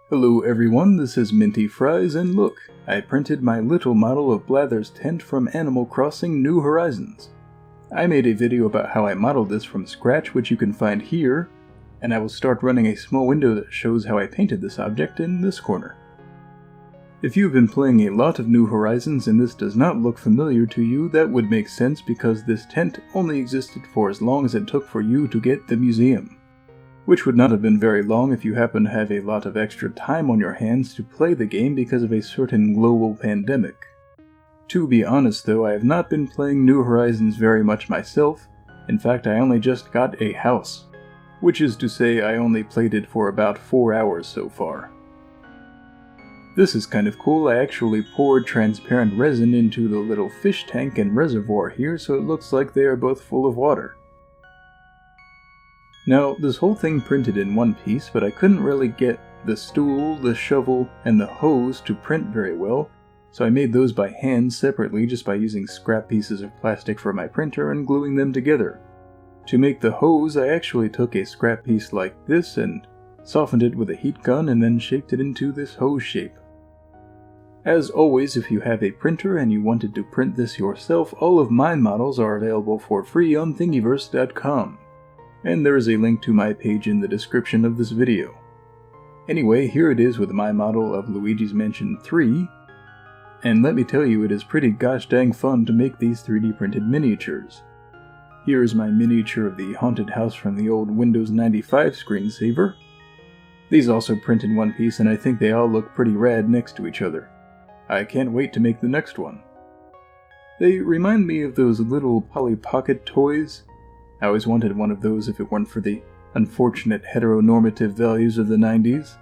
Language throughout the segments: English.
Hello everyone, this is Minty Fries, and look, I printed my little model of Blathers' tent from Animal Crossing New Horizons. I made a video about how I modeled this from scratch, which you can find here, and I will start running a small window that shows how I painted this object in this corner. If you've been playing a lot of New Horizons and this does not look familiar to you, that would make sense because this tent only existed for as long as it took for you to get the museum. Which would not have been very long if you happen to have a lot of extra time on your hands to play the game because of a certain global pandemic. To be honest though, I have not been playing New Horizons very much myself. In fact, I only just got a house. Which is to say, I only played it for about 4 hours so far. This is kind of cool. I actually poured transparent resin into the little fish tank and reservoir here, so it looks like they are both full of water. Now, this whole thing printed in one piece, but I couldn't really get the stool, the shovel, and the hose to print very well, so I made those by hand separately just by using scrap pieces of plastic from my printer and gluing them together. To make the hose, I actually took a scrap piece like this and softened it with a heat gun and then shaped it into this hose shape. As always, if you have a printer and you wanted to print this yourself, all of my models are available for free on Thingiverse.com. And there is a link to my page in the description of this video. Anyway, here it is with my model of Luigi's Mansion 3, and let me tell you, it is pretty gosh dang fun to make these 3D printed miniatures. Here is my miniature of the haunted house from the old Windows 95 screensaver. These also print in one piece, and I think they all look pretty rad next to each other. I can't wait to make the next one. They remind me of those little Polly Pocket toys. I always wanted one of those if it weren't for the unfortunate heteronormative values of the 90s.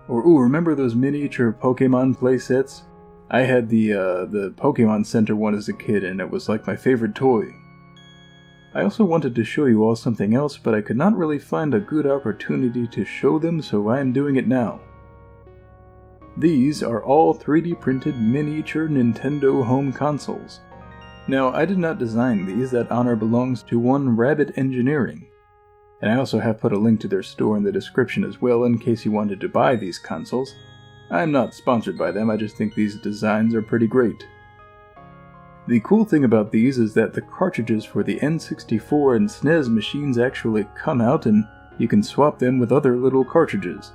Or, ooh, remember those miniature Pokemon playsets? I had the Pokemon Center one as a kid, and it was like my favorite toy. I also wanted to show you all something else, but I could not really find a good opportunity to show them, so I am doing it now. These are all 3D printed miniature Nintendo home consoles. Now, I did not design these, that honor belongs to one Rabbit Engineering. And I also have put a link to their store in the description as well in case you wanted to buy these consoles. I'm not sponsored by them, I just think these designs are pretty great. The cool thing about these is that the cartridges for the N64 and SNES machines actually come out and you can swap them with other little cartridges.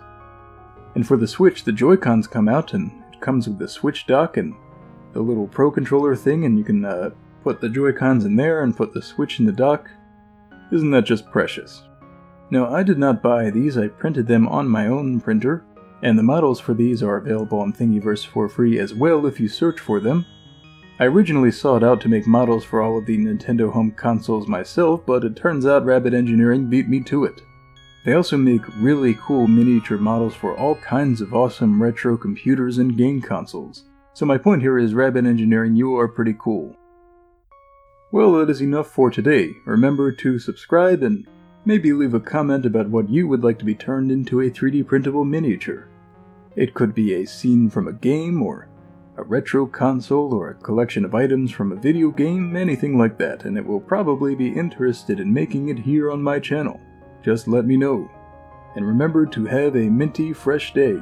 And for the Switch, the Joy-Cons come out and it comes with the Switch dock and the little Pro Controller thing, and you can put the Joy-Cons in there and put the Switch in the dock. Isn't that just precious? Now, I did not buy these, I printed them on my own printer, and the models for these are available on Thingiverse for free as well if you search for them. I originally sought out to make models for all of the Nintendo home consoles myself, but it turns out Rabbit Engineering beat me to it. They also make really cool miniature models for all kinds of awesome retro computers and game consoles. So my point here is, Rabbit Engineering, you are pretty cool. Well, that is enough for today. Remember to subscribe and maybe leave a comment about what you would like to be turned into a 3D printable miniature. It could be a scene from a game, or a retro console, or a collection of items from a video game, anything like that, and it will probably be interested in making it here on my channel. Just let me know. And remember to have a minty fresh day.